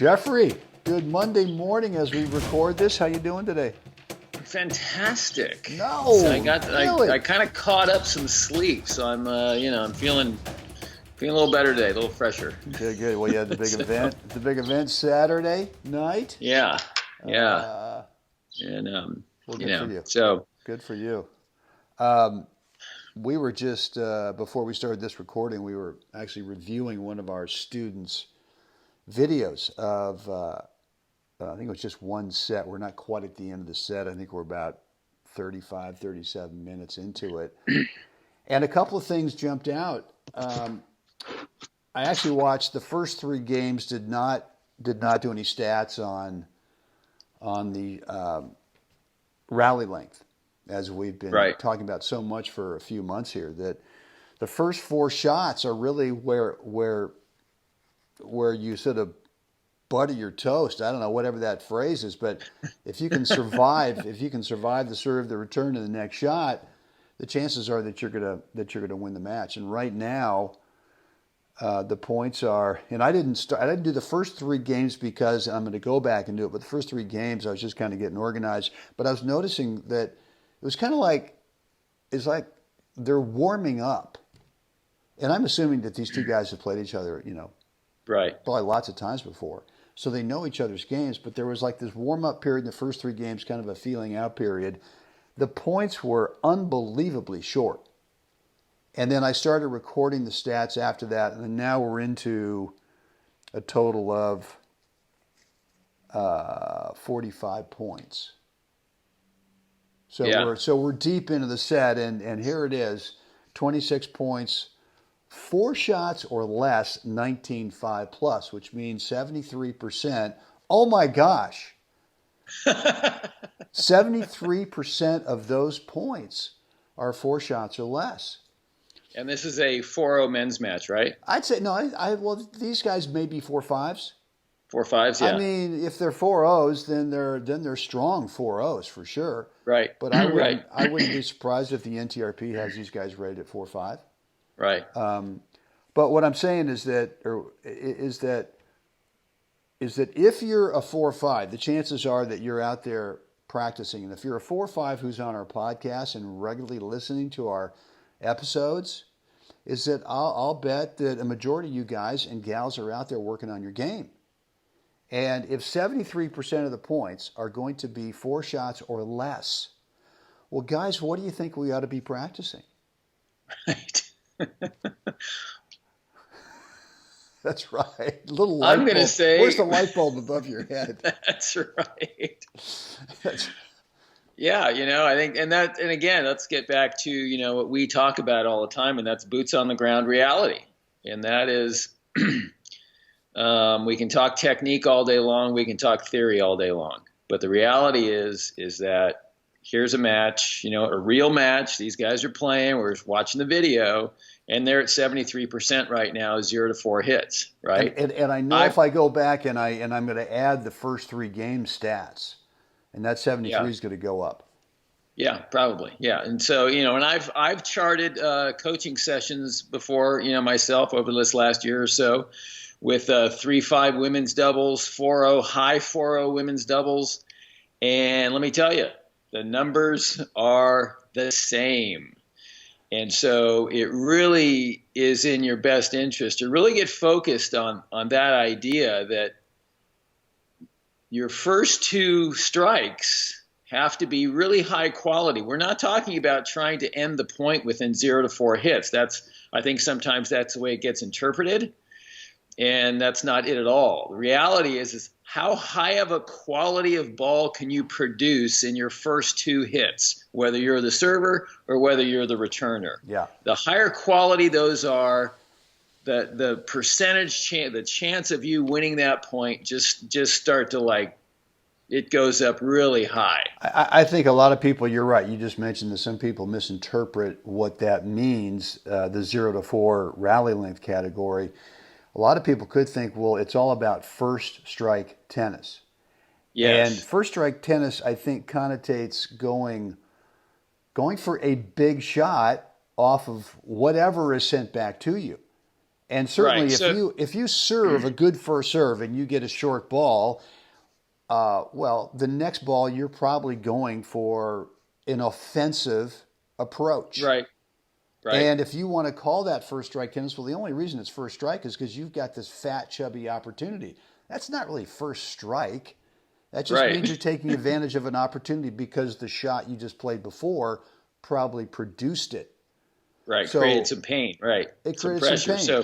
Jeffrey, good Monday morning as we record this. How you doing today? Fantastic. No, So really? I kind of caught up some sleep, so I'm feeling a little better today, a little fresher. Good. Well, you had the big So, event. The big event Saturday night. yeah, yeah, Uh, and well, good for you. so Good for you. Um, we were just before we started this recording, we were actually reviewing one of our students' videos of. I think it was just one set. We're not quite at the end of the set. I think we're about 35, 37 minutes into it. And a couple of things jumped out. I actually watched the first three games. Did not do any stats on the rally length, as we've been right, talking about so much for a few months here. That the first four shots are really where you sort of butter your toast. I don't know whatever that phrase is, but if you can survive, the serve, the return to the next shot, the chances are that you're gonna win the match. And right now, the points are. And I didn't do the first three games because I'm going to go back and do it. But the first three games, I was just kind of getting organized. But I was noticing that it was kind of like it's like they're warming up. And I'm assuming that these two guys have played each other, right. probably lots of times before. So they know each other's games, but there was like this warm-up period in the first three games, kind of a feeling out period. The points were unbelievably short. And then I started recording the stats after that, and then now we're into a total of 45 points. So Yeah, we're deep into the set, and here it is, 26 points. Four shots or less, 19.5 plus, which means 73%. Oh my gosh. 73% of those points are four shots or less. and this is a 4-0 men's match, right? I'd say, no, well, these guys may be 4-5s. 4-5s, I yeah, mean, if they're 4-0s, then they're strong 4-0s for sure. right, But I right, wouldn't be surprised if the NTRP has these guys rated at 4-5. right. But what I'm saying is that if you're a 4-5, the chances are that you're out there practicing. And if you're a 4-5 who's on our podcast and regularly listening to our episodes, is that I'll bet that a majority of you guys and gals are out there working on your game. And if 73% of the points are going to be four shots or less, well, guys, what do you think we ought to be practicing? Right. That's right. A little I'm light going to bulb. say Where's the light bulb above your head? that's right. That's, Yeah, I think, and again, let's get back to, what we talk about all the time, and that's boots on the ground reality. And that is, we can talk technique all day long, we can talk theory all day long. But the reality is that here's a match, a real match. These guys are playing, we're watching the video, and they're at 73% right now, 0-4 hits, right? and I know if I go back and I'm going to add the first three game stats, and that 73 is going to go up. Yeah, probably. Yeah. And so, and I've charted coaching sessions before, myself over this last year or so with 3-5 women's doubles, 4-0, high 4-0 women's doubles. And let me tell you, the numbers are the same. And so it really is in your best interest to really get focused on that idea that your first two strikes have to be really high quality. We're not talking about trying to end the point within 0-4 hits. I think sometimes that's the way it gets interpreted, and that's not it at all. The reality is how high of a quality of ball can you produce in your first two hits, whether you're the server or whether you're the returner. Yeah. The higher quality those are, the percentage the chance of you winning that point just start to it goes up really high. I think a lot of people, you're right, you just mentioned that some people misinterpret what that means, the 0-4 rally length category. A lot of people could think, well, it's all about first strike tennis. Yes. And first strike tennis, I think, connotates going for a big shot off of whatever is sent back to you. And certainly, Right. if you serve a good first serve and you get a short ball, well, the next ball you're probably going for an offensive approach. right, right, And if you want to call that first strike tennis, well, the only reason it's first strike is because you've got this fat, chubby opportunity. That's not really first strike. That just means right, you're taking advantage of an opportunity because the shot you just played before probably produced it. right. Created So some pain, right? it Some created some pressure.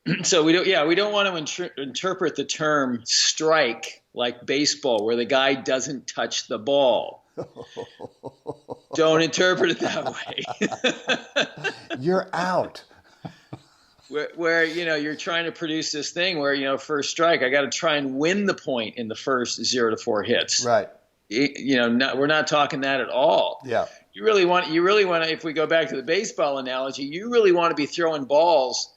pain. So we don't want to interpret the term strike like baseball, where the guy doesn't touch the ball. Don't interpret it that way. You're out. where you're trying to produce this thing where first strike, I got to try and win the point in the first 0 to 4 hits. Right. We're not talking that at all. Yeah. You really want to, if we go back to the baseball analogy, you really want to be throwing balls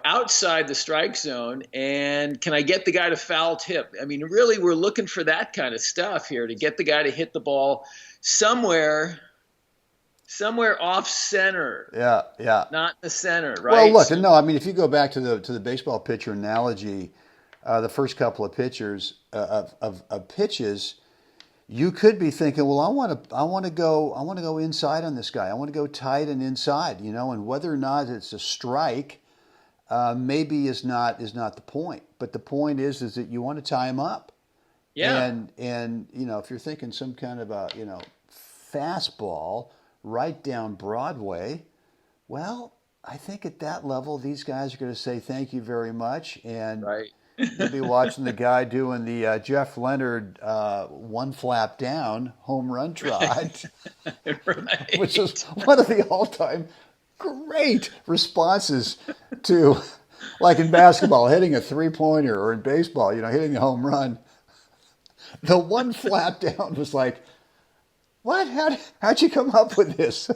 outside the strike zone, and can I get the guy to foul tip? I mean, really, we're looking for that kind of stuff here, to get the guy to hit the ball somewhere off center. Yeah, yeah. Not in the center, right? Well, look, no, I mean, if you go back to the baseball pitcher analogy, the first couple of pitches, you could be thinking, well, I want to go inside on this guy. I want to go tight and inside, and whether or not it's a strike, maybe is not the point. But the point is that you want to tie him up. Yeah. And if you're thinking some kind of a fastball right down Broadway, well, I think at that level these guys are going to say thank you very much, and Right. you'll be watching the guy doing the Jeff Leonard one flap down home run trot, Right. which is one of the all-time great responses to, like in basketball, hitting a three-pointer, or in baseball, hitting a home run. The one flap down was like, what? How'd you come up with this?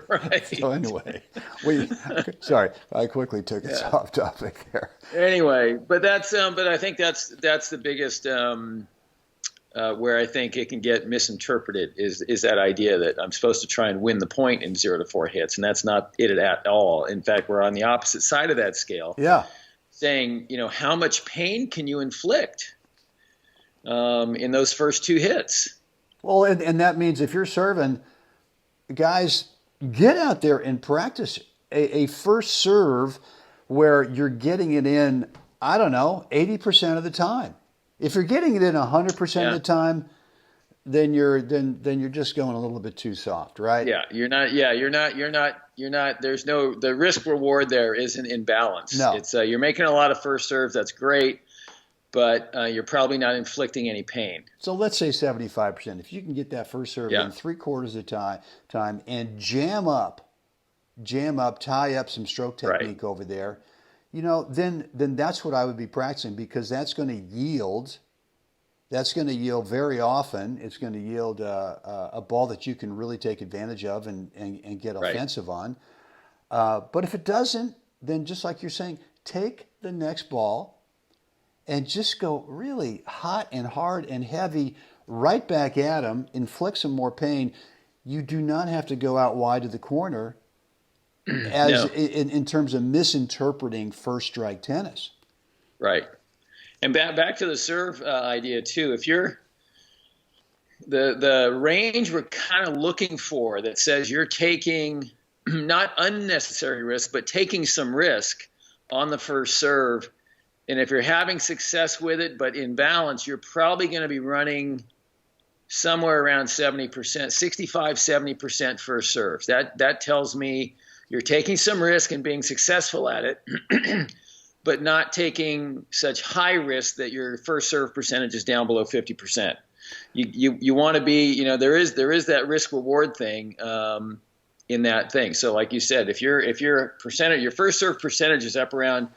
Right. So anyway, sorry, I quickly took us off topic there. Anyway, but I think that's the biggest where I think it can get misinterpreted is that idea that I'm supposed to try and win the point in 0 to 4 hits, and that's not it at all. In fact, we're on the opposite side of that scale. Yeah. Saying, how much pain can you inflict in those first 2 hits? Well, and that means if you're serving, guys, get out there and practice a first serve where you're getting it in, I don't know, 80% of the time. If you're getting it in 100% of the time, then you're just going a little bit too soft, right? Yeah, you're not. There's the risk reward there isn't in balance. No. It's you're making a lot of first serves. That's great, but you're probably not inflicting any pain. So let's say 75%. If you can get that first serve in 3/4 of the time and jam up, tie up some stroke technique over there, then that's what I would be practicing, because that's going to yield. That's going to yield very often. It's going to yield a ball that you can really take advantage of and get offensive on. But if it doesn't, then just like you're saying, take the next ball and just go really hot and hard and heavy right back at him, inflict some more pain. You do not have to go out wide to the corner in terms of misinterpreting first strike tennis. Right. And back to the serve idea too. If you're the range we're kind of looking for that says you're taking not unnecessary risk, but taking some risk on the first serve. And if you're having success with it, but in balance, you're probably going to be running somewhere around 70%, 65, 70% first serves. That tells me you're taking some risk and being successful at it, but not taking such high risk that your first serve percentage is down below 50%. You want to be, there is that risk reward thing in that thing. So like you said, if your first serve percentage is up around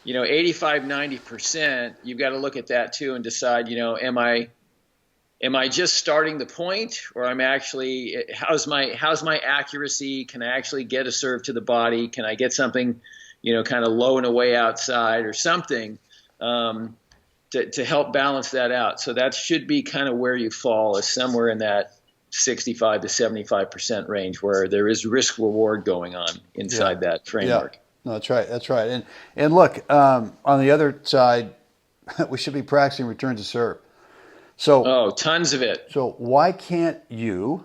85, 90%, you've got to look at that too and decide, am I just starting the point, or I'm actually, how's my accuracy? Can I actually get a serve to the body? Can I get something, kind of low and away outside or something to help balance that out? So that should be kind of where you fall, is somewhere in that 65 to 75% range, where there is risk reward going on inside that framework. No, that's right. That's right. And look, on the other side, we should be practicing return to serve. So Oh, tons of it. so why can't you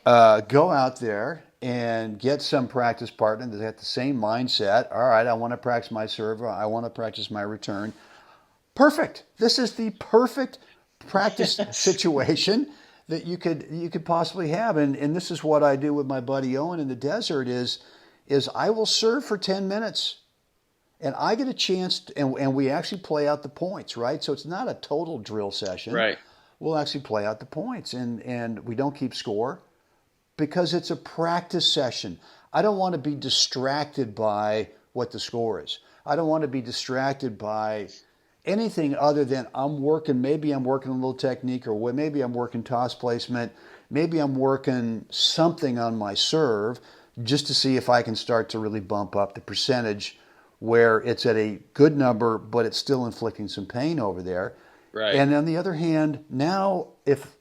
go out there and get some practice partner that has the same mindset? All right, I want to practice my serve. I want to practice my return. Perfect. This is the perfect practice Yes. situation that you could possibly have. And this is what I do with my buddy Owen in the desert is I will serve for 10 minutes and I get a chance and we actually play out the points, right? So it's not a total drill session. Right. We'll actually play out the points and we don't keep score because it's a practice session. I don't want to be distracted by what the score is. I don't want to be distracted by anything other than maybe I'm working a little technique or maybe I'm working toss placement. Maybe I'm working something on my serve just to see if I can start to really bump up the percentage where it's at a good number, but it's still inflicting some pain over there. Right. And on the other hand, now if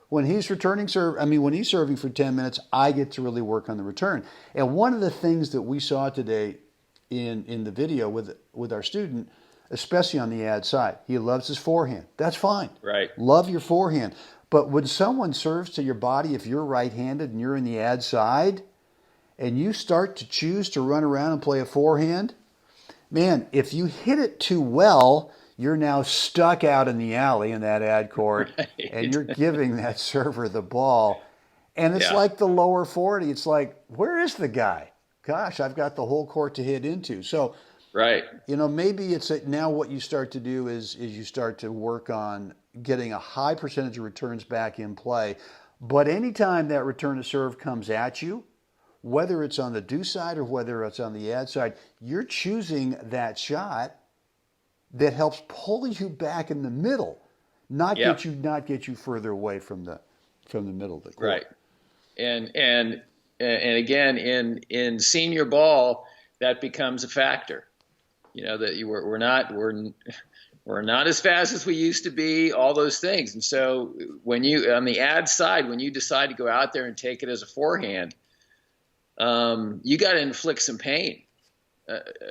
when he's when he's serving for 10 minutes, I get to really work on the return. And one of the things that we saw today in the video with our student, especially on the ad side, he loves his forehand. That's fine. Right. Love your forehand. But when someone serves to your body, if you're right-handed and you're in the ad side, and you start to choose to run around and play a forehand, man, if you hit it too well, you're now stuck out in the alley in that ad court, and Right. you're giving that server the ball. And it's Yeah. like the lower 40. It's like, where is the guy? Gosh, I've got the whole court to hit into. So, Right. maybe now what you start to do is you start to work on getting a high percentage of returns back in play. But anytime that return to serve comes at you, whether it's on the do side or whether it's on the ad side, you're choosing that shot that helps pull you back in the middle, Yeah. not get you further away from the middle of the court. Right. And again, in senior ball, that becomes a factor. That we're not as fast as we used to be. All those things. And so when you on the ad side, when you decide to go out there and take it as a forehand, you got to inflict some pain.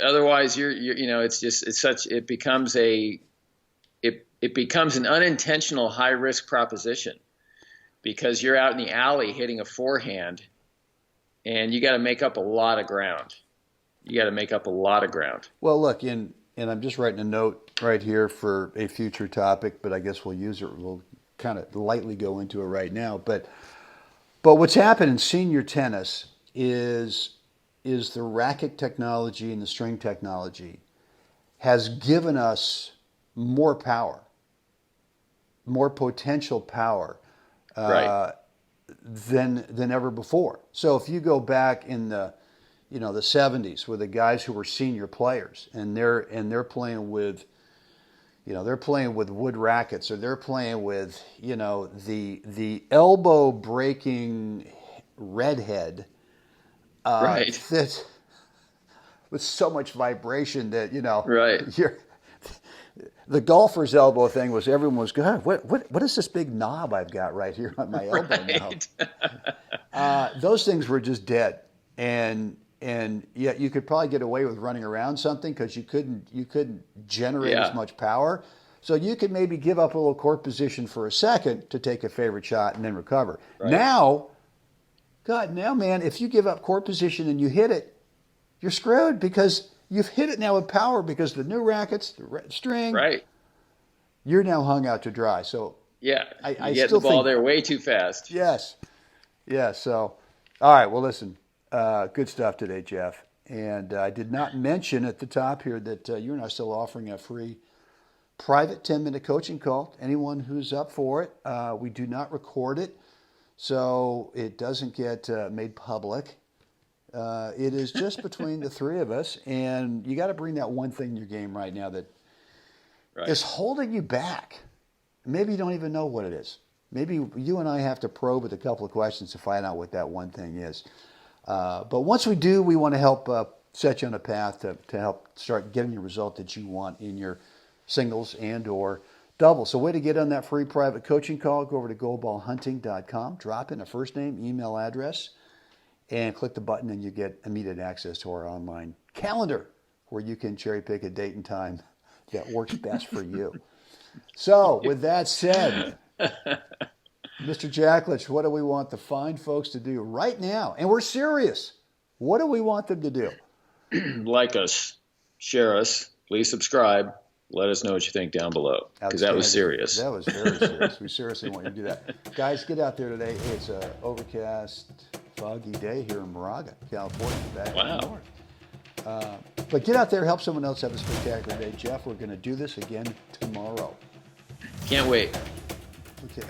Otherwise, it becomes it becomes an unintentional high risk proposition because you're out in the alley hitting a forehand, and you got to make up a lot of ground. You got to make up a lot of ground. Well, look, and I'm just writing a note right here for a future topic, but I guess we'll use it. We'll kind of lightly go into it right now. But what's happened in senior tennis is the racket technology and the string technology has given us more power, more potential power Right. than ever before. So if you go back in the 70s with the guys who were senior players and they're playing with wood rackets, or they're playing with the elbow breaking redhead Right. that with so much vibration that Right. you're the golfer's elbow thing was everyone was God, what is this big knob I've got right here on my elbow now? Right. Those things were just dead, and yet you could probably get away with running around something because you couldn't generate Yeah. as much power. So you could maybe give up a little court position for a second to take a favorite shot and then recover. Right. Now, man, if you give up court position and you hit it, you're screwed because you've hit it now with power because the new rackets, the string, Right. you're now hung out to dry. So Yeah. I You get still the ball think there way too fast. yes. Yeah, so, all right, well, listen, good stuff today, Jeff. And I did not mention at the top here that you and I are still offering a free private 10-minute coaching call to anyone who's up for it. We do not record it, so it doesn't get made public. It is just between the three of us, and you got to bring that one thing in your game right now that Right. is holding you back. Maybe you don't even know what it is. Maybe you and I have to probe with a couple of questions to find out what that one thing is. But once we do, we want to help set you on a path to help start getting the result that you want in your singles and or doubles. So way to get on that free private coaching call. Go over to goalballhunting.com. Drop in a first name, email address, and click the button and you get immediate access to our online calendar where you can cherry pick a date and time that works best for you. So with that said, Mr. Jacklich, what do we want the fine folks to do right now? And we're serious. What do we want them to do? Like us, share us, please subscribe. Let us know what you think down below, because that was serious. That was very serious. We seriously want you to do that. Guys, get out there today. It's an overcast, foggy day here in Moraga, California. Back in the north. But get out there, help someone else have a spectacular day. Jeff, we're going to do this again tomorrow. Can't wait. Okay.